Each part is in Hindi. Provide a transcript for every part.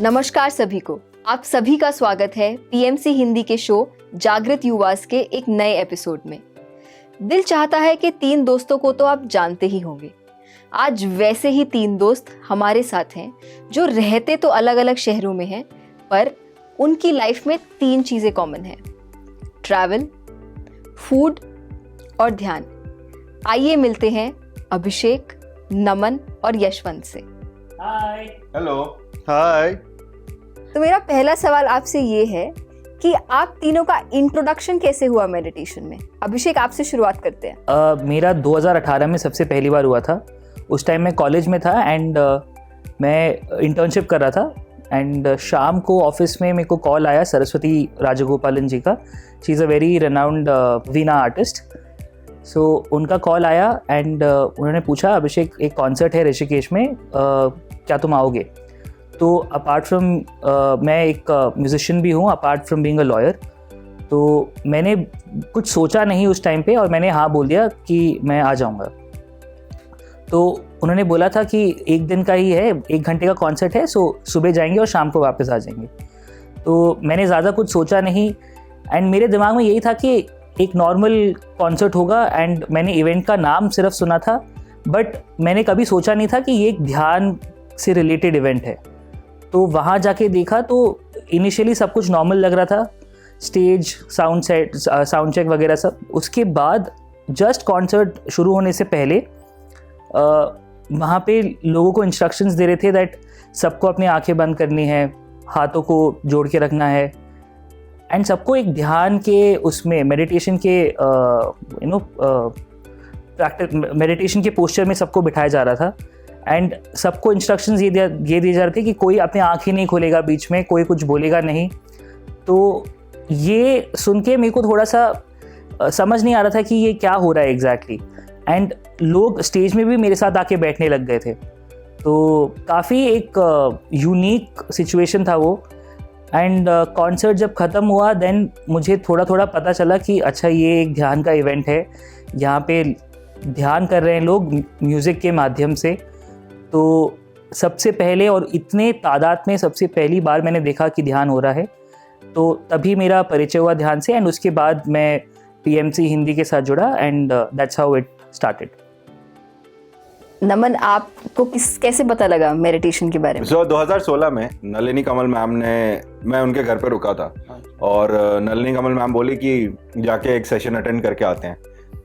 नमस्कार सभी को, आप सभी का स्वागत है पीएमसी हिंदी के शो जागृत युवास के एक नए एपिसोड में। दिल चाहता है कि 3 दोस्तों को तो आप जानते ही होंगे। आज वैसे ही 3 दोस्त हमारे साथ हैं जो रहते तो अलग अलग शहरों में हैं, पर उनकी लाइफ में 3 चीजें कॉमन हैं: ट्रैवल, फूड और ध्यान। आइए मिलते हैं अभिषेक, नमन और यशवंत से। हाय। हेलो। हाय। तो मेरा पहला सवाल आपसे ये है कि आप तीनों का इंट्रोडक्शन कैसे हुआ मेडिटेशन में? अभिषेक, आपसे शुरुआत करते हैं। मेरा 2018 में सबसे पहली बार हुआ था। उस टाइम मैं कॉलेज में था एंड मैं इंटर्नशिप कर रहा था एंड शाम को ऑफिस में मेरे को कॉल आया सरस्वती राजगोपालन जी का। She is a very renowned veena artist. So उनका कॉल आया एंड उन्होंने पूछा, अभिषेक एक कॉन्सर्ट है ऋषिकेश में, क्या तुम आओगे? तो अपार्ट फ्रॉम मैं एक म्यूजिशियन भी हूँ, apart from being a lawyer, तो मैंने कुछ सोचा नहीं उस टाइम पे और मैंने हाँ बोल दिया कि मैं आ जाऊँगा। तो उन्होंने बोला था कि 1 दिन का ही है, 1 घंटे का कॉन्सर्ट है, सो सुबह जाएंगे और शाम को वापस आ जाएंगे। तो मैंने ज़्यादा कुछ सोचा नहीं एंड मेरे दिमाग में यही था कि एक नॉर्मल कॉन्सर्ट होगा एंड मैंने इवेंट का नाम सिर्फ सुना था, बट मैंने कभी सोचा नहीं था कि ये एक ध्यान से रिलेटेड इवेंट है। तो वहाँ जाके देखा तो इनिशियली सब कुछ नॉर्मल लग रहा था, स्टेज, साउंड चेक वगैरह सब। उसके बाद जस्ट कॉन्सर्ट शुरू होने से पहले वहाँ पे लोगों को इंस्ट्रक्शंस दे रहे थे दैट सबको अपनी आंखें बंद करनी है, हाथों को जोड़ के रखना है एंड सबको एक ध्यान के उसमें मेडिटेशन के मेडिटेशन के पोस्चर में सबको बिठाया जा रहा था एंड सबको इंस्ट्रक्शंस ये दिए जा रहे थे कि कोई अपनी आँखें नहीं खोलेगा, बीच में कोई कुछ बोलेगा नहीं। तो ये सुन के मेरे को थोड़ा सा समझ नहीं आ रहा था कि ये क्या हो रहा है एग्जैक्टली एंड लोग स्टेज में भी मेरे साथ आके बैठने लग गए थे। तो काफ़ी एक यूनिक सिचुएशन था वो एंड कॉन्सर्ट जब ख़त्म हुआ देन मुझे थोड़ा थोड़ा पता चला कि अच्छा ये एक ध्यान का इवेंट है, यहाँ पे ध्यान कर रहे हैं लोग म्यूज़िक के माध्यम से। तो सबसे पहले और इतने तादाद में सबसे पहली बार मैंने देखा कि ध्यान हो रहा है, तो तभी मेरा परिचय हुआ ध्यान से एंड उसके बाद मैं पीएमसी हिंदी के साथ जुड़ा and that's how it started. Naman, आपको कैसे पता लगा मेडिटेशन के बारे में? 2016 में नलिनी कमल मैम ने, मैं उनके घर पे रुका था और नलिनी कमल मैम बोली कि जाके एक सेशन अटेंड करके आते हैं।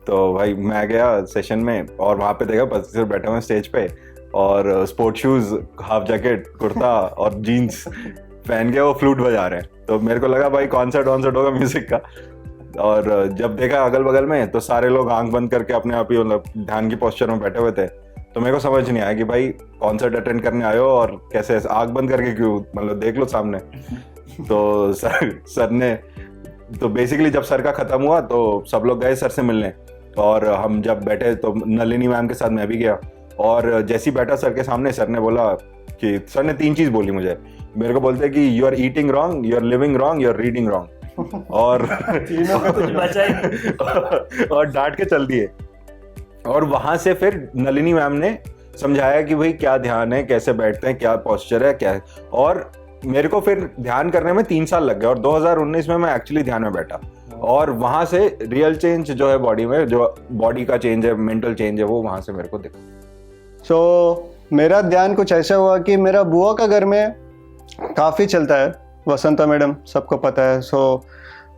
तो भाई मैं गया सेशन में और वहाँ पे देखा प्रोफेसर बैठे हुए स्टेज पे और sport shoes, half jacket, kurta और जीन्स पहन के वो फ्लूट बजा रहे हैं। तो मेरे को लगा भाई कॉन्सर्ट होगा म्यूजिक का। और जब देखा अगल बगल में तो सारे लोग आंख बंद करके अपने आप ही मतलब ध्यान की पोस्चर में बैठे हुए थे। तो मेरे को समझ नहीं आया कि भाई कॉन्सर्ट अटेंड करने आए हो और कैसे आंख बंद करके क्यों, मतलब देख लो सामने। तो सर ने तो बेसिकली जब सर का खत्म हुआ तो सब लोग गए सर से मिलने और हम जब बैठे तो नलिनी मैम के साथ मैं भी गया और जैसे ही बैठा सर के सामने, सर ने बोला कि सर ने 3 चीज़ बोली मुझे। मेरे को बोलते कि you are eating wrong, you are living wrong, you are reading wrong और और डांट के चल दिए। और वहां से फिर नलिनी मैम ने समझाया कि भाई क्या ध्यान है, कैसे बैठते हैं, क्या पोस्चर है, क्या है। और मेरे को फिर ध्यान करने में 3 साल लग गए और 2019 में मैं एक्चुअली ध्यान में बैठा और वहां से रियल चेंज जो है बॉडी में, जो बॉडी का चेंज है, मेंटल चेंज है, वो वहां से मेरे को दिखा। मेरा ध्यान कुछ ऐसा हुआ कि मेरा बुआ का घर में काफ़ी चलता है, वसंता मैडम सबको पता है।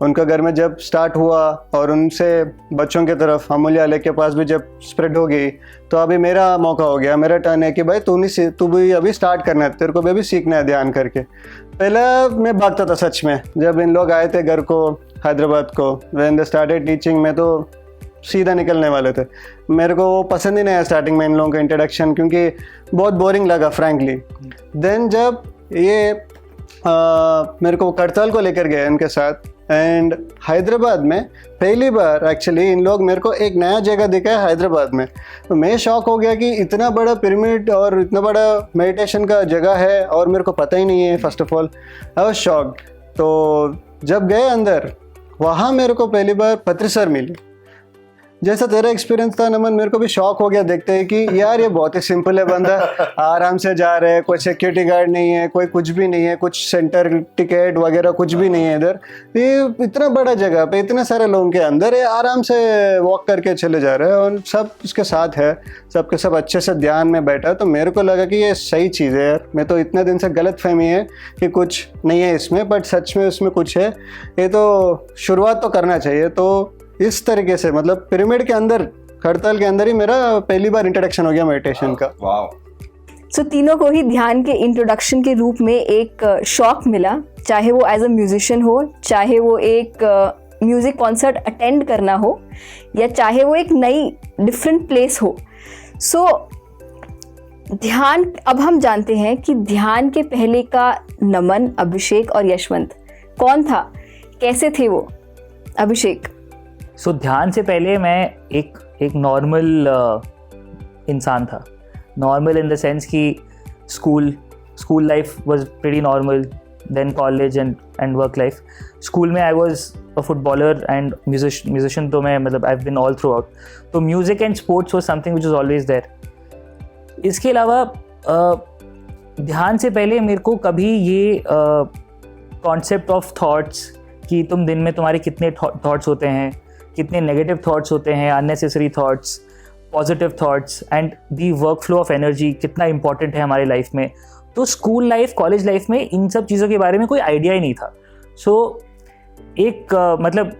उनका घर में जब स्टार्ट हुआ और उनसे बच्चों की तरफ अमूल्यालय के पास भी जब स्प्रेड हो गई, तो अभी मेरा मौका हो गया, मेरा टर्न है कि भाई तू भी अभी स्टार्ट करना है, तेरे को भी अभी सीखना है ध्यान करके। पहले मैं भागता था सच में, जब इन लोग आए थे घर को हैदराबाद को, व्हेन दे स्टार्टेड टीचिंग में तो सीधा निकलने वाले थे। मेरे को वो पसंद ही नहीं आया स्टार्टिंग में इन लोगों का इंट्रोडक्शन, क्योंकि बहुत बोरिंग लगा फ्रैंकली। देन जब ये मेरे को करताल को लेकर गए इनके साथ एंड हैदराबाद में पहली बार एक्चुअली इन लोग मेरे को एक नया जगह दिखाया हैदराबाद में। तो मैं शॉक हो गया कि इतना बड़ा पिरामिड और इतना बड़ा मेडिटेशन का जगह है और मेरे को पता ही नहीं है। First of all I was shocked. तो जब गए अंदर, वहाँ मेरे को पहली बार पत्री सर मिली जैसा तेरा एक्सपीरियंस था नमन, मेरे को भी शौक हो गया देखते हैं कि यार ये बहुत ही सिंपल है, बंदा आराम से जा रहे हैं, कोई सिक्योरिटी गार्ड नहीं है, कोई कुछ भी नहीं है, कुछ सेंटर टिकट वगैरह कुछ भी नहीं है इधर। ये इतना बड़ा जगह पे इतने सारे लोगों के अंदर है, आराम से वॉक करके चले जा रहे हैं और सब उसके साथ है, सबके सब अच्छे से ध्यान में बैठा। तो मेरे को लगा कि ये सही चीज़ है यार। मैं तो इतने दिन से गलत फहमी है कि कुछ नहीं है इसमें, बट सच में उसमें कुछ है। ये तो शुरुआत तो करना चाहिए। तो इस तरीके से मतलब पिरामिड के अंदर, खड़ताल के अंदर ही मेरा पहली बार इंट्रोडक्शन हो गया मेडिटेशन का। वाह। सो तीनों को ही ध्यान के इंट्रोडक्शन के रूप में एक शौक मिला, चाहे वो एज अ म्यूजिशियन हो, चाहे वो एक म्यूजिक कॉन्सर्ट अटेंड करना हो, या चाहे वो एक नई डिफरेंट प्लेस हो। सो ध्यान, अब हम जानते हैं कि ध्यान के पहले का नमन, अभिषेक और यशवंत कौन था, कैसे थे वो? अभिषेक। सो ध्यान से पहले मैं एक नॉर्मल इंसान था। नॉर्मल इन द सेंस कि school life was pretty normal, then college and work life. School में I was a footballer and musician, तो मैं मतलब I have been all throughout. तो music and sports was something which was always there. इसके अलावा ध्यान से पहले मेरे को कभी ये कॉन्सेप्ट ऑफ थॉट्स कि तुम दिन में तुम्हारे कितने थॉट्स होते हैं, कितने नेगेटिव थॉट्स होते हैं, unnecessary thoughts, positive thoughts, and the work flow of energy कितना इंपॉर्टेंट है हमारी लाइफ में। तो स्कूल लाइफ, कॉलेज लाइफ में इन सब चीज़ों के बारे में कोई आइडिया ही नहीं था। सो एक मतलब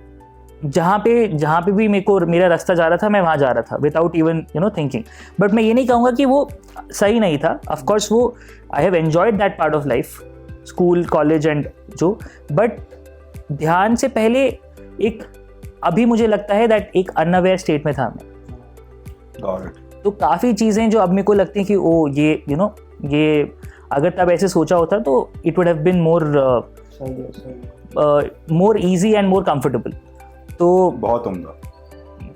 जहाँ पे भी मेरा रास्ता जा रहा था, मैं वहाँ जा रहा था विदाउट इवन थिंकिंग। बट मैं ये नहीं कहूँगा कि वो सही नहीं था। ऑफकोर्स वो I have enjoyed that part of life, school, college and जो, बट ध्यान से पहले एक, अभी मुझे लगता है दैट एक अनअवेयर स्टेट में था मैं। तो काफ़ी चीज़ें जो अब मेरे को लगती हैं कि ओ ये ये अगर तब ऐसे सोचा होता तो it would have been more easy and more comfortable. तो बहुत उम्दा।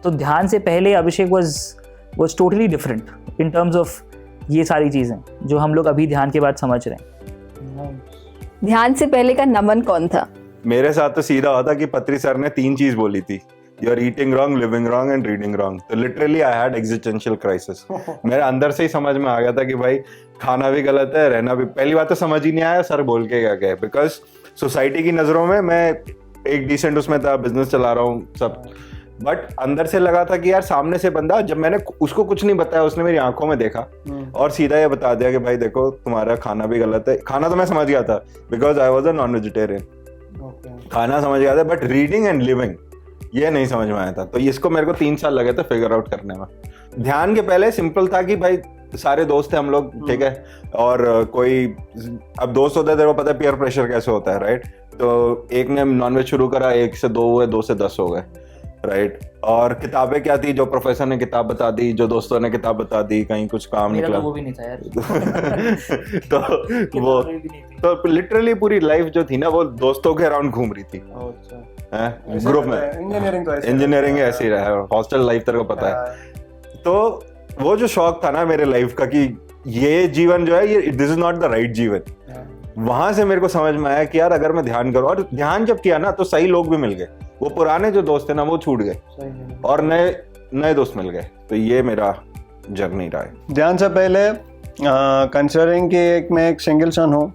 तो ध्यान से पहले Abhishek was totally different in terms of ये सारी चीज़ें जो हम लोग अभी ध्यान के बाद समझ रहे हैं। ध्यान से पहले का नमन कौन था? मेरे साथ तो सीधा होता कि पत्री सर ने 3 चीज बोली थी, you are eating wrong, living wrong and reading wrong. तो literally I had existential crisis. मेरे अंदर से ही समझ में आ गया था कि भाई खाना भी गलत है, रहना भी। पहली बात तो समझ ही नहीं आया सर बोल के क्या गए, बिकॉज सोसाइटी की नजरों में मैं एक डिसेंट उसमें था, बिजनेस चला रहा हूँ सब, बट अंदर से लगा था कि यार सामने से बंदा, जब मैंने उसको कुछ नहीं बताया, उसने मेरी आंखों में देखा और सीधा ये बता दिया कि भाई देखो तुम्हारा खाना भी गलत है। खाना तो मैं समझ गया था because I was a non vegetarian, खाना समझ गया था, बट रीडिंग एंड लिविंग ये नहीं समझ में आया था। तो इसको मेरे को 3 साल लगे थे फिगर आउट करने में। ध्यान के पहले सिंपल था कि भाई सारे दोस्त थे हम लोग, ठीक है, और कोई अब दोस्त होता है तेरे को पता है पीयर प्रेशर कैसे होता है, राइट। तो एक ने नॉनवेज शुरू करा, 1 से 2 हुए, 2 से 10 हो गए, राइट। और किताबें क्या थी, जो प्रोफेसर ने किताब बता दी, जो दोस्तों ने किताब बता दी, कहीं कुछ काम निकला, तो वो भी नहीं था यार। तो वो तो लिटरली पूरी लाइफ जो थी ना वो दोस्तों के अराउंड घूम रही थी। ग्रुप में इंजीनियरिंग ऐसे ही रहा है, हॉस्टल लाइफ तेरे को पता है। तो वो जो शौक था ना मेरे लाइफ का कि ये जीवन जो है ये this is not the right जीवन, वहां से मेरे को समझ में आया कि यार अगर मैं ध्यान करूं, और ध्यान जब किया ना तो सही लोग भी मिल गए, वो पुराने जो दोस्त थे ना वो छूट गए और नए दोस्त मिल गए। तो ये मेरा जर्नी रहा है। ध्यान से पहले कंसिडरिंग कि मैं एक सिंगल सन हूँ,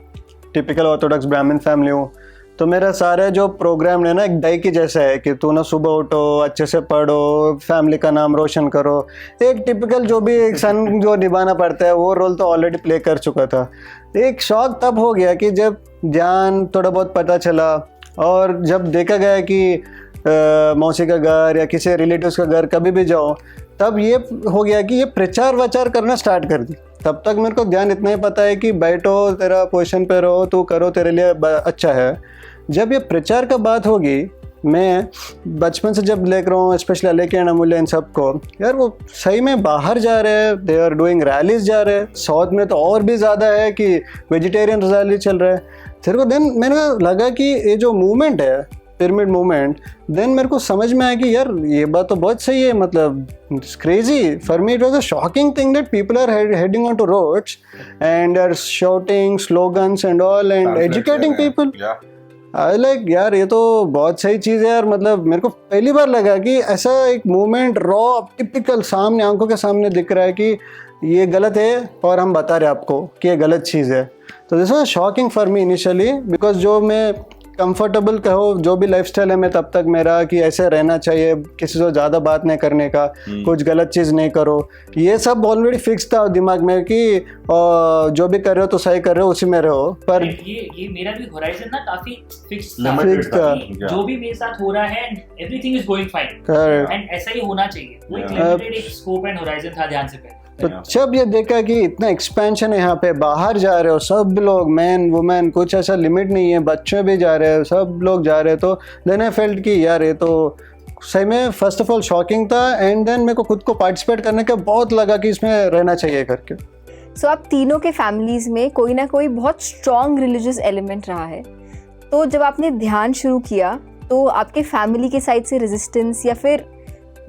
टिपिकल ऑर्थोडॉक्स ब्राह्मण फैमिली हूँ, तो मेरा सारे जो प्रोग्राम है ना एक डाई की जैसा है कि तू ना सुबह उठो, अच्छे से पढ़ो, फैमिली का नाम रोशन करो। एक टिपिकल जो भी एक सन जो निभाना पड़ता है वो रोल तो ऑलरेडी प्ले कर चुका था। एक शौक तब हो गया कि जब ध्यान थोड़ा बहुत पता चला और जब देखा गया कि मौसी का घर या किसी रिलेटिव्स का घर कभी भी जाओ, तब ये हो गया कि ये प्रचार वचार करना स्टार्ट कर दी। तब तक मेरे को ध्यान इतना ही पता है कि बैठो, तेरा पोजीशन पे रहो, तू करो, तेरे लिए अच्छा है। जब ये प्रचार का बात होगी, मैं बचपन से जब देख रहा हूँ, स्पेशली लेके अमूल्य इन सबको, यार वो सही में बाहर जा रहे हैं, दे आर डूइंग रैलीज जा रहे हैं। साउथ में तो और भी ज़्यादा है कि वेजिटेरियन रैली चल रहा है। तेरे को देन मैंने लगा कि ये जो मूवमेंट है, पिरामिड मूवमेंट, देन मेरे को समझ में आया कि यार ये बात तो बहुत सही है। मतलब it's crazy for me, it was a shocking thing that people are heading on to roads and are shouting slogans and all and educating people. I like यार ये तो बहुत सही चीज़ है यार, मतलब मेरे को पहली बार लगा कि ऐसा एक मूवमेंट रॉ टिपिकल सामने आंखों के सामने दिख रहा है कि ये गलत है और हम बता रहे हैं आपको कि ये गलत चीज़ है। तो this was shocking for me initially, because जो मैं कंफर्टेबल कहो जो भी लाइफस्टाइल है मैं तब तक मेरा कि ऐसे रहना चाहिए, किसी से ज़्यादा बात नहीं करने का, कुछ गलत चीज़ नहीं करो, ये सब ऑलरेडी फिक्स था दिमाग में कि जो भी कर रहे हो तो सही कर रहे हो, उसी में रहो। पर ये मेरा भी होराइजन ना काफी फिक्स Limited था। जो भी मेरे साथ हो रहा है everything is going fine Correct. And ऐसा ही होना चाहिए। वो एक Yeah. लिमिटेड एक स्कोप एंड होराइजन था ध्यान से पहले। तो जब ये देखा कि इतना एक्सपेंशन है यहाँ पे, बाहर जा रहे हो सब लोग, मैन वुमेन, कुछ ऐसा लिमिट नहीं है, बच्चे भी जा रहे हैं, सब लोग जा रहे हैं, तो देन आई फेल्ट कि यार ये तो सही में फर्स्ट ऑफ ऑल शॉकिंग था, एंड देन मेरे को खुद को पार्टिसिपेट करने का बहुत लगा कि इसमें रहना चाहिए करके। सो आप तीनों के फैमिलीज में कोई ना कोई बहुत स्ट्रॉन्ग रिलीजियस एलिमेंट रहा है, तो जब आपने ध्यान शुरू किया तो आपके फैमिली के साइड से रेजिस्टेंस या फिर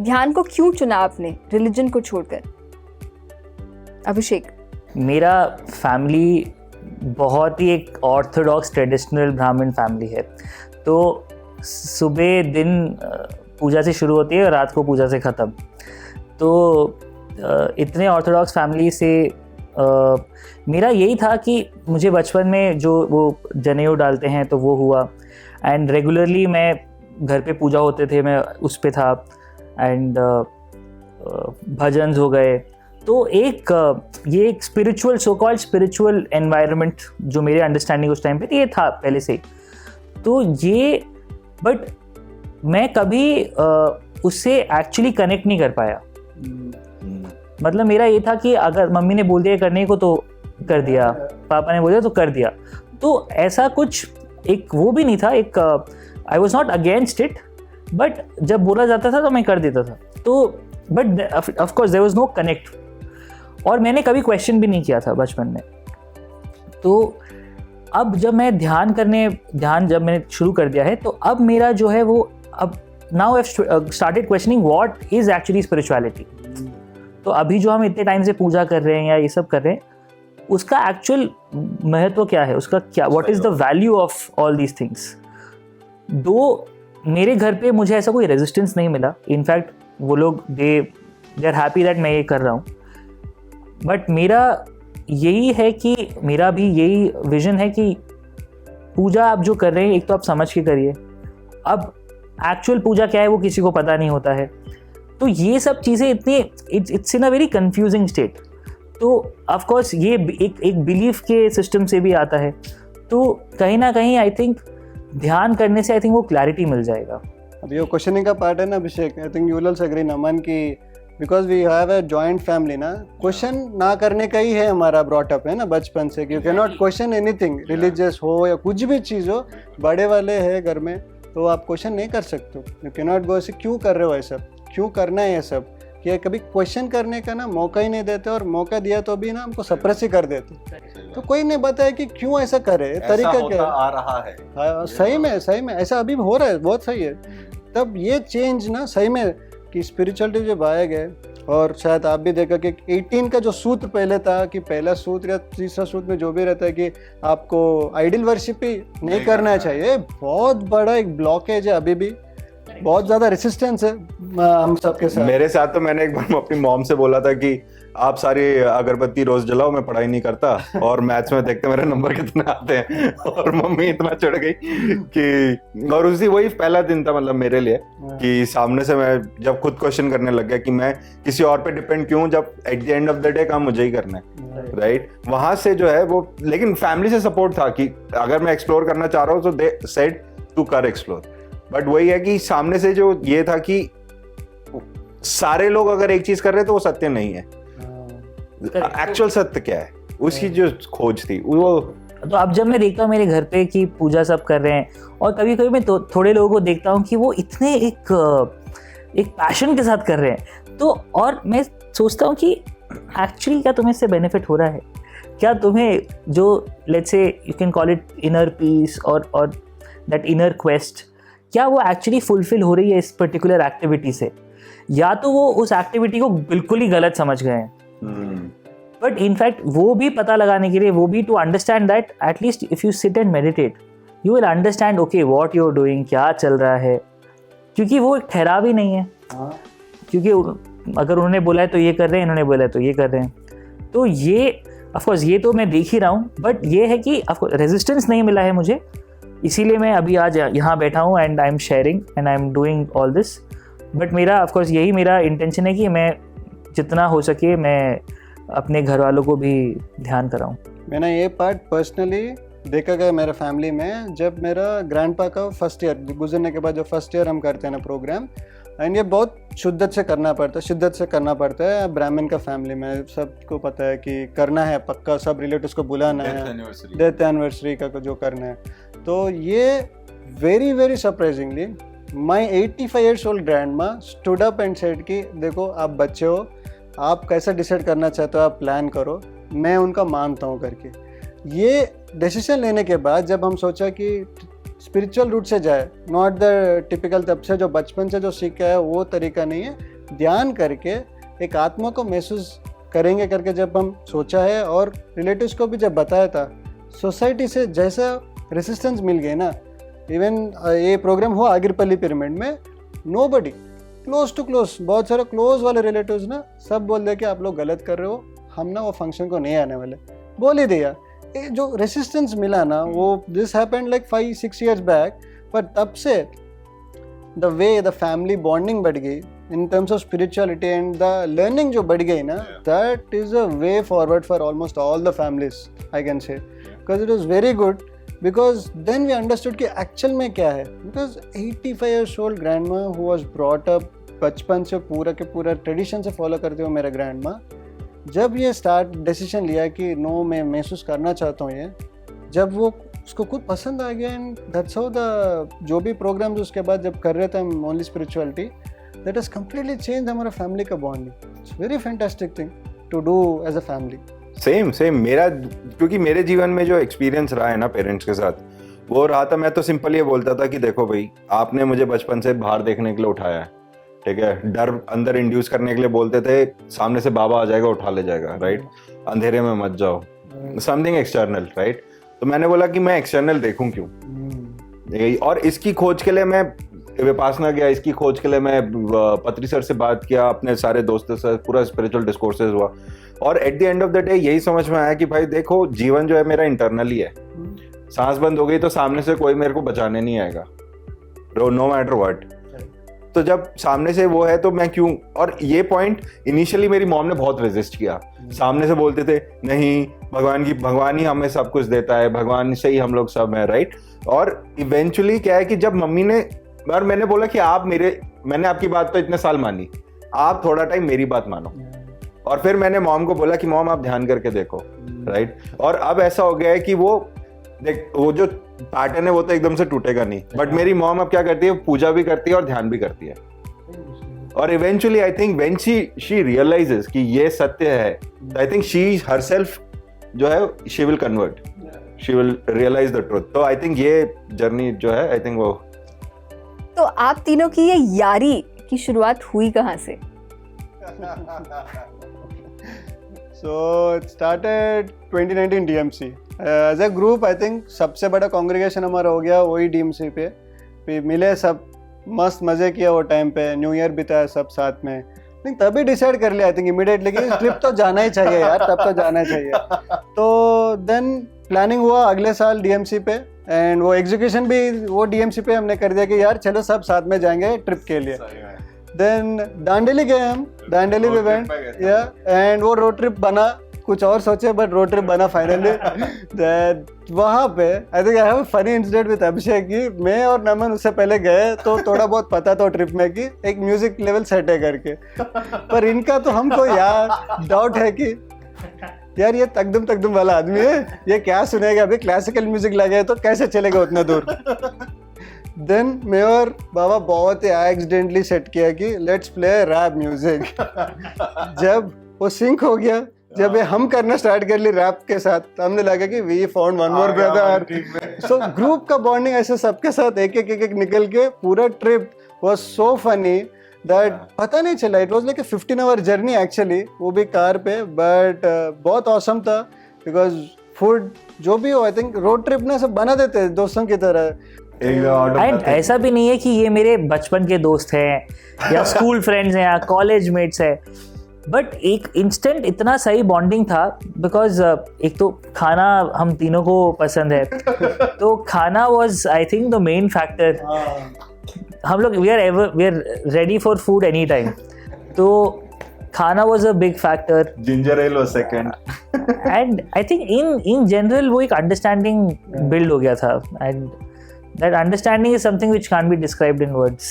ध्यान को क्यों चुना आपने रिलीजन को छोड़कर? अभिषेक। मेरा फैमिली बहुत ही एक ऑर्थोडॉक्स ट्रेडिशनल ब्राह्मण फैमिली है, तो सुबह दिन पूजा से शुरू होती है और रात को पूजा से ख़त्म। तो इतने ऑर्थोडॉक्स फैमिली से मेरा यही था कि मुझे बचपन में जो वो जनेऊ डालते हैं तो वो हुआ, एंड रेगुलरली मैं घर पे पूजा होते थे मैं उस पे था, एंड भजन हो गए, तो ये एक spiritual so called spiritual environment जो मेरे अंडरस्टैंडिंग उस टाइम पे ये था पहले से। तो ये बट मैं कभी उससे एक्चुअली कनेक्ट नहीं कर पाया। मतलब मेरा ये था कि अगर मम्मी ने बोल दिया करने को तो कर दिया, पापा ने बोला तो कर दिया, तो ऐसा कुछ एक वो भी नहीं था, एक I was not against it, but जब बोला जाता था तो मैं कर देता था। तो but of course there was no connect, और मैंने कभी क्वेश्चन भी नहीं किया था बचपन में। तो अब जब मैं ध्यान जब मैंने शुरू कर दिया है, तो अब मेरा जो है वो अब now I have started questioning what is actually spirituality. तो अभी जो हम इतने टाइम से पूजा कर रहे हैं या ये सब कर रहे हैं, उसका एक्चुअल महत्व क्या है, उसका क्या, what is the value of all these things. दो मेरे घर पे मुझे ऐसा कोई रेजिस्टेंस नहीं मिला, इनफैक्ट वो लोग दे आर हैप्पी दैट मैं ये कर रहा हूँ, बट मेरा यही है कि मेरा भी यही विजन है कि पूजा आप जो कर रहे हैं एक तो आप समझ के करिए, अब एक्चुअल पूजा क्या है वो किसी को पता नहीं होता है, तो ये सब चीज़ें इतनी it's in a very confusing state. तो ऑफ कोर्स ये एक बिलीफ के सिस्टम से भी आता है, तो कहीं ना कहीं आई थिंक ध्यान करने से आई थिंक वो क्लैरिटी मिल जाएगा। अब ये क्वेश्चनिंग का पार्ट है ना Abhishek, I think you will also agree Naman कि because we have a joint family ना, क्वेश्चन ना करने का ही है हमारा ब्रॉटअप है ना बचपन से, you can not question anything, religious हो या कुछ भी चीज़ हो, बड़े वाले हैं घर में तो आप क्वेश्चन नहीं कर सकते, यू कैन नॉट गो ऐसे क्यों कर रहे हो ऐसा, क्यों करना है ये सब, कि कभी क्वेश्चन करने का ना मौका ही नहीं देते, और मौका दिया तो भी ना हमको सप्रेस ही कर देते, तो कोई नहीं बताया कि क्यों ऐसा करे, तरीका क्या आ रहा है। हाँ, सही में ऐसा अभी हो रहा है, बहुत सही है। तब ये चेंज ना सही में कि स्पिरिचुअलिटी जब आए गए, और शायद आप भी देखा कि 18 का जो सूत्र पहले था कि पहला सूत्र या तीसरा सूत्र में जो भी रहता है कि आपको आइडल वर्शिप ही नहीं करना चाहिए, बहुत बड़ा एक ब्लॉकेज है, अभी भी बहुत ज़्यादा रेसिस्टेंस है हम सबके साथ। मेरे साथ तो मैंने एक बार अपनी मॉम से बोला था कि आप सारी अगरबत्ती रोज जलाओ, मैं पढ़ाई नहीं करता, और मैथ्स में देखते मेरे नंबर कितने आते हैं, और मम्मी इतना चढ़ गई कि, और उसी वही पहला दिन था मतलब मेरे लिए कि सामने से मैं जब खुद क्वेश्चन करने लग गया कि मैं किसी और पे डिपेंड क्यों, जब at the end of the day काम मुझे ही करना है, राइट। वहां से जो है वो, लेकिन फैमिली से सपोर्ट था कि अगर मैं एक्सप्लोर करना चाह रहा हूँ तो दे सेड तू कर एक्सप्लोर, बट वही है कि सामने से जो ये था कि सारे लोग अगर एक चीज कर रहे हैं तो वो सत्य नहीं है, एक्चुअल सत्य क्या है उसकी जो खोज थी वो। तो अब जब मैं देखता हूँ मेरे घर पे कि पूजा सब कर रहे हैं, और कभी कभी मैं थोड़े लोगों को देखता हूँ कि वो इतने एक पैशन के साथ कर रहे हैं, तो और मैं सोचता हूँ कि एक्चुअली क्या तुम्हें इससे बेनिफिट हो रहा है, क्या तुम्हें जो let's say you can call it inner peace और दैट इनर क्वेस्ट, क्या वो एक्चुअली फुलफिल हो रही है इस पर्टिकुलर एक्टिविटी से, या तो वो उस एक्टिविटी को बिल्कुल ही गलत समझ गए हैं। बट इनफैक्ट वो भी पता लगाने के लिए, वो भी to understand that at least if you sit and meditate, you will understand okay what you are doing, क्या चल रहा है, क्योंकि वो एक ठहराव ही नहीं है। क्योंकि अगर उन्होंने बोला है तो ये कर रहे हैं, इन्होंने बोला है तो ये कर रहे हैं। तो ये ऑफकोर्स ये तो मैं देख ही रहा हूँ, बट ये है कि ऑफकोर्स रेजिस्टेंस नहीं मिला है मुझे, इसीलिए मैं अभी आज यहाँ बैठा हूँ and I am sharing and I am doing all this. But मेरा ऑफकोर्स यही मेरा इंटेंशन है कि मैं जितना हो सके मैं अपने घर वालों को भी ध्यान कराऊँ। मैंने ये पार्ट पर्सनली देखा गया मेरे फैमिली में, जब मेरा ग्रैंडपा का फर्स्ट ईयर गुजरने के बाद जो फर्स्ट ईयर हम करते हैं ना प्रोग्राम, एंड ये बहुत शिद्दत से करना पड़ता है ब्राह्मण का फैमिली में, सबको पता है कि करना है पक्का, सब रिलेटिव्स को बुलाना है, डेथ एनिवर्सरी का जो करना है। तो ये very very surprisingly my 85 years old grandma stood up and said कि देखो आप बच्चे हो, आप कैसा डिसाइड करना चाहते हो आप प्लान करो, मैं उनका मानता हूँ करके। ये डिसीजन लेने के बाद जब हम सोचा कि स्पिरिचुअल रूट से जाए, नॉट द टिपिकल तब से जो बचपन से जो सीखा है वो तरीका नहीं है, ध्यान करके एक आत्मा को महसूस करेंगे करके जब हम सोचा है, और रिलेटिव्स को भी जब बताया था, सोसाइटी से जैसा रेसिस्टेंस मिल गई ना, इवन ये प्रोग्राम हुआ आगिरपल्ली पिरामिड में, नोबडी क्लोज टू क्लोज, बहुत सारे क्लोज वाले रिलेटिव्स ना सब बोल दे कि आप लोग गलत कर रहे हो, हम ना वो फंक्शन को नहीं आने वाले, बोल ही दिया। ये जो रेसिस्टेंस मिला ना वो this happened like 5-6 years back, पर तब से the way the family bonding बढ़ गई in terms of spirituality and the learning जो बढ़ गई ना, that is a way forward for almost all the families I can say, because it was very good, because then we understood कि एक्चुअल में क्या है। Because 85 years old grandma who was brought up बचपन से पूरा के पूरा ट्रेडिशन से फॉलो करते हो मेरा ग्रैंडमा, जब ये स्टार्ट डिसीजन लिया कि नो मैं महसूस करना चाहता हूँ ये, जब वो उसको खुद पसंद आ गया, एंड दैट्स हाउ द जो भी प्रोग्राम्स उसके बाद जब कर रहे थे हम only spirituality, that has completely change हमारा फैमिली का bonding. It's very fantastic thing to do as a family. Same मेरा, क्योंकि मेरे जीवन में जो एक्सपीरियंस रहा है ना पेरेंट्स के साथ, वो रहा था, मैं तो सिंपल ये बोलता था कि देखो भाई, आपने मुझे बचपन से बाहर देखने के लिए उठाया है, ठीक है, डर अंदर इंड्यूस करने के लिए बोलते थे, सामने से बाबा आ जाएगा उठा ले जाएगा, राइट, अंधेरे में मत जाओ, समथिंग एक्सटर्नल, राइट। तो मैंने बोला कि मैं एक्सटर्नल देखूं क्यों, और इसकी खोज के लिए मैं विपासना गया, इसकी खोज के लिए मैं पत्री सर से बात किया, अपने सारे दोस्तों से पूरा स्पिरिचुअल डिस्कोर्सेज हुआ, और at the end of the day यही समझ में आया कि भाई देखो, जीवन जो है मेरा इंटरनली है, सांस बंद हो गई तो सामने से कोई मेरे को बचाने नहीं आएगा, नो मैटर व्हाट। तो जब सामने से वो है तो मैं क्यों, और ये पॉइंट इनिशियली मेरी मॉम ने बहुत रेजिस्ट किया, सामने से बोलते थे नहीं, भगवान ही हमें सब कुछ देता है, भगवान से ही हम लोग सब है, राइट। और इवेंचुअली क्या है कि जब मम्मी ने, और मैंने बोला कि मैंने आपकी बात तो इतने साल मानी, आप थोड़ा टाइम मेरी बात मानो, और फिर मैंने मॉम को बोला कि मॉम आप ध्यान करके देखो, राइट। और अब ऐसा हो गया है कि वो जो पैटर्न है वो तो एकदम से टूटेगा नहीं, बट मेरी मॉम अब क्या करती है, पूजा भी करती है और ध्यान भी करती है, और eventually I think when she realizes कि ये सत्य है, आई थिंक शी हरसेल्फ जो है she will convert, she will realize the truth. तो आई थिंक ये जर्नी जो है, आई थिंक वो। तो आप तीनों की ये यारी की शुरुआत हुई कहाँ से? So it started 2019 DMC. As a group, I think सबसे बड़ा congregation हमारा हो गया वही DMC पे, फिर मिले सब, मस्त मजे किया वो टाइम पे, न्यू ईयर बिताया सब साथ में। लेकिन तभी डिसाइड कर लिया आई थिंक इमीडिएटली कि ट्रिप तो जाना ही चाहिए यार, तब तो जाना चाहिए। तो देन प्लानिंग हुआ अगले साल DMC पे, एंड वो एग्जीक्यूशन भी वो DMC पे हमने कर दिया कि यार चलो सब साथ में जाएंगे ट्रिप के लिए। देन दांडेली गए हम, दांडेली में वेंट या, एंड वो रोड ट्रिप बना, कुछ और सोचे बट रोड ट्रिप बना फाइनली। देन वहाँ पे I think I have a funny incident with Abhishek कि मैं और नमन उससे पहले गए तो थोड़ा बहुत पता था ट्रिप में कि एक म्यूजिक लेवल सेट है करके, पर इनका तो हमको यार डाउट है कि यार ये तकदम वाला आदमी है, ये क्या सुनेगा, अभी क्लासिकल म्यूजिक लगे तो कैसे चलेगा उतना दूर। देन मैं और बाबा बहुत ही एक्सीडेंटली सेट किया कि लेट्स प्ले रैप म्यूजिक। जब वो सिंक हो गया, जब ये हम करना स्टार्ट कर ली रैप के साथ, तो हमने लगा कि we found one more brother. So group का बॉन्डिंग ऐसे सबके साथ एक एक निकल के पूरा trip was so funny that पता नहीं चला, it was like a 15-hour journey actually, वो भी कार पे, बट बहुत ऑसम था बिकॉज फूड जो भी हो, आई थिंक रोड ट्रिप ना सब बना देते हैं दोस्तों की तरह। एंड ऐसा भी नहीं है कि ये मेरे बचपन के दोस्त हैं या स्कूल फ्रेंड्स हैं या कॉलेज मेट्स हैं, बट एक इंस्टेंट इतना सही बॉन्डिंग था बिकॉज एक तो खाना हम तीनों को पसंद है, तो खाना was I think the main factor. हम लोग we are ready for food any time, तो खाना was a big factor. Ginger ale was second and I think in general वो एक अंडरस्टैंडिंग बिल्ड हो गया था, and that understanding is something which can't be described in words.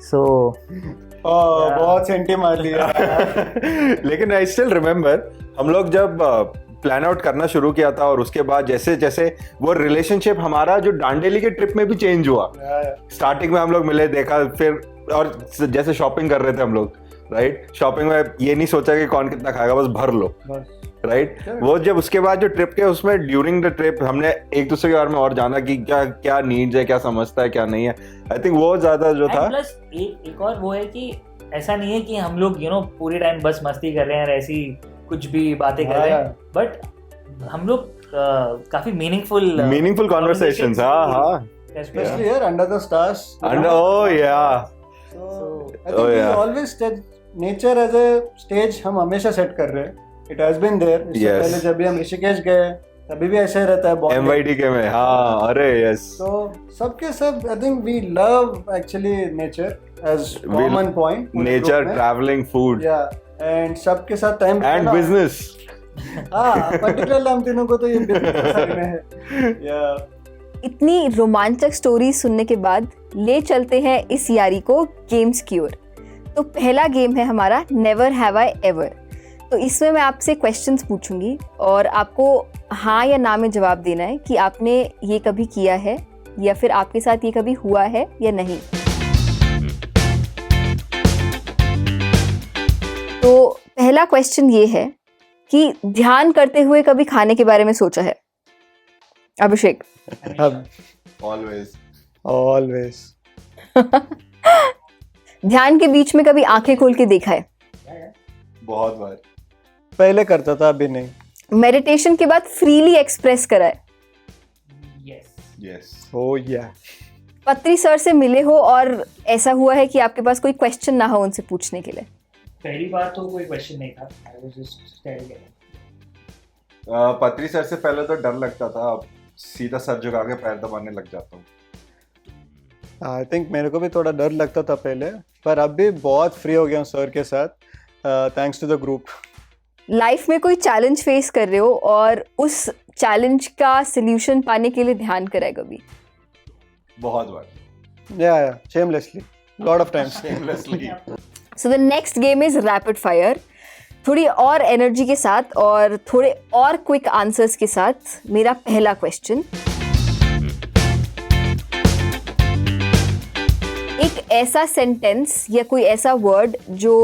So बहुत सेंटी मार लिया। लेकिन आई स्टिल रिमेम्बर हम लोग जब प्लान आउट करना शुरू किया था, और उसके बाद जैसे जैसे वो रिलेशनशिप हमारा जो डांडेली के ट्रिप में भी चेंज हुआ। स्टार्टिंग में हम लोग मिले, देखा, फिर और जैसे शॉपिंग कर रहे थे हम लोग, राइट, शॉपिंग में ये नहीं सोचा कि कौन कितना खाएगा, बस भर लो, राइट। वो जब उसके बाद जो ट्रिप के उसमें ड्यूरिंग द ट्रिप हमने एक दूसरे के बारे में और जाना कि क्या क्या नीड्स है, क्या समझता है, क्या नहीं है। आई थिंक वो ज्यादा जो था। प्लस एक और वो है कि ऐसा नहीं है कि हम लोग पूरे टाइम बस मस्ती कर रहे हैं और ऐसी कुछ भी बातें कर रहे हैं, बट हम लोग काफी मीनिंगफुल कॉन्वर्सेशंस। हाँ especially here under the stars, oh yeah, so I think we always set nature as a stage, हम हमेशा सेट कर रहे हैं। It has been there. इससे पहले जब भी हम ऋषिकेश गए तभी भी ऐसे रहता है MYD के में। हाँ, अरे यस। तो सबके सब I think we love actually nature as common point. Nature, traveling, food. Yeah, and सबके साथ टाइम and business. हाँ, particularly हम तीनों को तो ये business साइड में है। Yeah. इतनी रोमांचक स्टोरी सुनने के बाद ले चलते हैं इस यारी को गेम्स की ओर। तो पहला गेम है हमारा नेवर हैव आई एवर। तो इसमें मैं आपसे क्वेश्चंस पूछूंगी और आपको हाँ या ना में जवाब देना है कि आपने ये कभी किया है या फिर आपके साथ ये कभी हुआ है या नहीं। तो पहला क्वेश्चन ये है कि ध्यान करते हुए कभी खाने के बारे में सोचा है? अभिषेक। Always. ध्यान के बीच में कभी आंखें खोल के देखा है? बहुत बार। पहले करता था, अभी नहीं। मेडिटेशन के बाद फ्रीली एक्सप्रेस करा है? Yes. Oh yeah. पत्री सर से मिले हो और ऐसा हुआ है कि आपके पास कोई क्वेश्चन ना हो उनसे पूछने के लिए? पहली बार तो कोई क्वेश्चन नहीं था, I was just staring at him. पत्री सर से पहले तो डर लगता था, अब सीधा सर झुका के पैर दबाने लग जाता हूँ। आई थिंक मेरे को भी थोड़ा डर लगता था पहले, पर अब भी बहुत फ्री हो गया हूँ सर के साथ, thanks to the group. Life में कोई चैलेंज फेस कर रहे हो और उस चैलेंज का सलूशन पाने के लिए ध्यान करा है कभी? बहुत बार। Yeah, shamelessly, lot of times. Shamelessly. So the next game is rapid fire. थोड़ी और एनर्जी के साथ और थोड़े और क्विक आंसर्स के साथ मेरा पहला क्वेश्चन, एक ऐसा सेंटेंस या कोई ऐसा वर्ड जो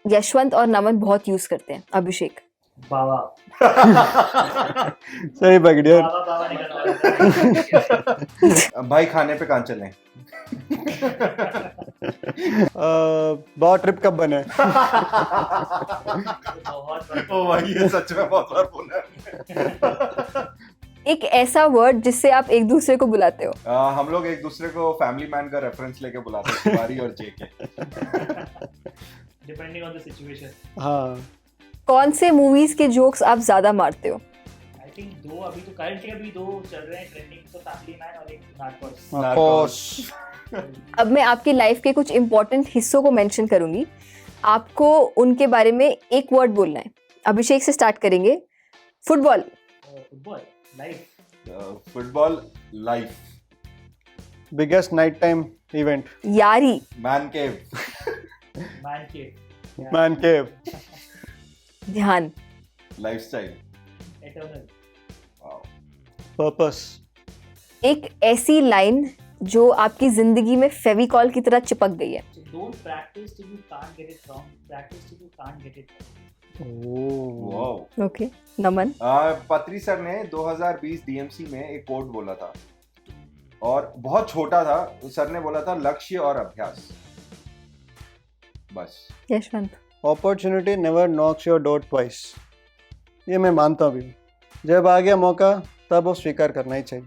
यशवंत और नमन बहुत यूज करते हैं। अभिषेक। बाबा। सही पकड़िया। बाबा निकल भाई खाने पे कहाँ चलें? बहुत ट्रिप कब बने? ओ भाई ये सच में बहुत बार बोला है। एक ऐसा वर्ड जिससे आप एक दूसरे को बुलाते हो? हम लोग एक दूसरे को फैमिली मैन का रेफरेंस लेके बुलाते हैं, तिवारी और JK. Depending on the situation. हाँ। कौन से मूवीज के जोक्स आप ज्यादा मारते हो? आई थिंक दो, अभी तो करंटली अभी दो चल रहे हैं ट्रेंडिंग, तो फैमिली मैन और एक नार्कोस। नार्कोस। अब मैं आपकी लाइफ के कुछ इंपॉर्टेंट हिस्सों को मेंशन करूंगी, आपको उनके बारे में एक वर्ड बोलना है। अभिषेक से स्टार्ट करेंगे। Football. Football life. Football life. Biggest night time event. यारी। Man cave. Man cave. ध्यान। लाइफस्टाइल। एटर्नल। पर्पस। एक ऐसी लाइन जो आपकी जिंदगी में फेविकॉल की तरह चिपक गई है। Don't practice till you can't get it wrong. Practice till you can't get it right. Wow. Okay, Naman. Patri sir ने 2020 DMC में एक कोट बोला था और बहुत छोटा था। सर ने बोला था लक्ष्य और अभ्यास, बस। Yashwant. Opportunity never knocks your door twice. ये मैं मानता भी हूँ। जब आ गया मौका तब वो स्वीकार करना ही चाहिए।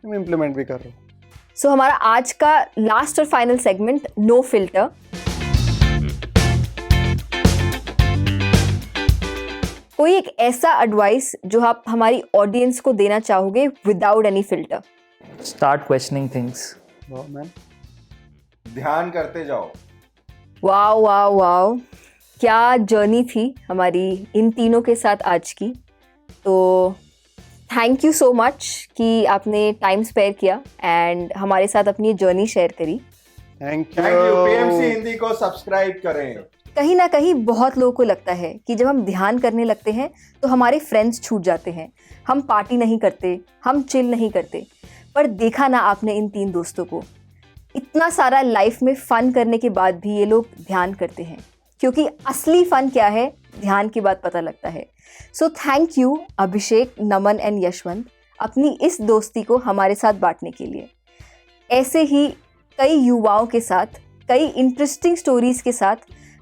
मैं इम्प्लीमेंट भी कर रहा हूँ। सो हमारा आज का लास्ट और फाइनल सेगमेंट, नो फिल्टर। कोई एक ऐसा एडवाइस जो आप हमारी ऑडियंस को देना चाहोगे without any filter? Start questioning things. वाह मैन, ध्यान करते जाओ। वाओ वाओ वाओ, क्या जर्नी थी हमारी इन तीनों के साथ आज की। तो थैंक यू सो मच कि आपने टाइम स्पेयर किया एंड हमारे साथ अपनी जर्नी शेयर करी। Thank thank you. You. PMC Hindi को सब्सक्राइब करें। कहीं ना कहीं बहुत लोगों को लगता है कि जब हम ध्यान करने लगते हैं तो हमारे फ्रेंड्स छूट जाते हैं, हम पार्टी नहीं करते, हम चिल नहीं करते। पर देखा ना आपने इन 3 दोस्तों को, इतना सारा लाइफ में फन करने के बाद भी ये लोग ध्यान करते हैं, क्योंकि असली फन क्या है ध्यान के बाद पता लगता है। So thank you Abhishek, Naman and Yashwant, अपनी इस दोस्ती को हमारे साथ बांटने के लिए। ऐसे ही कई युवाओं के साथ, कई इंटरेस्टिंग स्टोरीज के साथ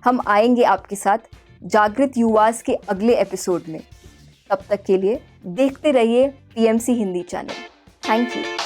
हम आएंगे आपके साथ जागृत युवास के अगले एपिसोड में। तब तक के लिए देखते रहिए PMC Hindi channel. Thank you.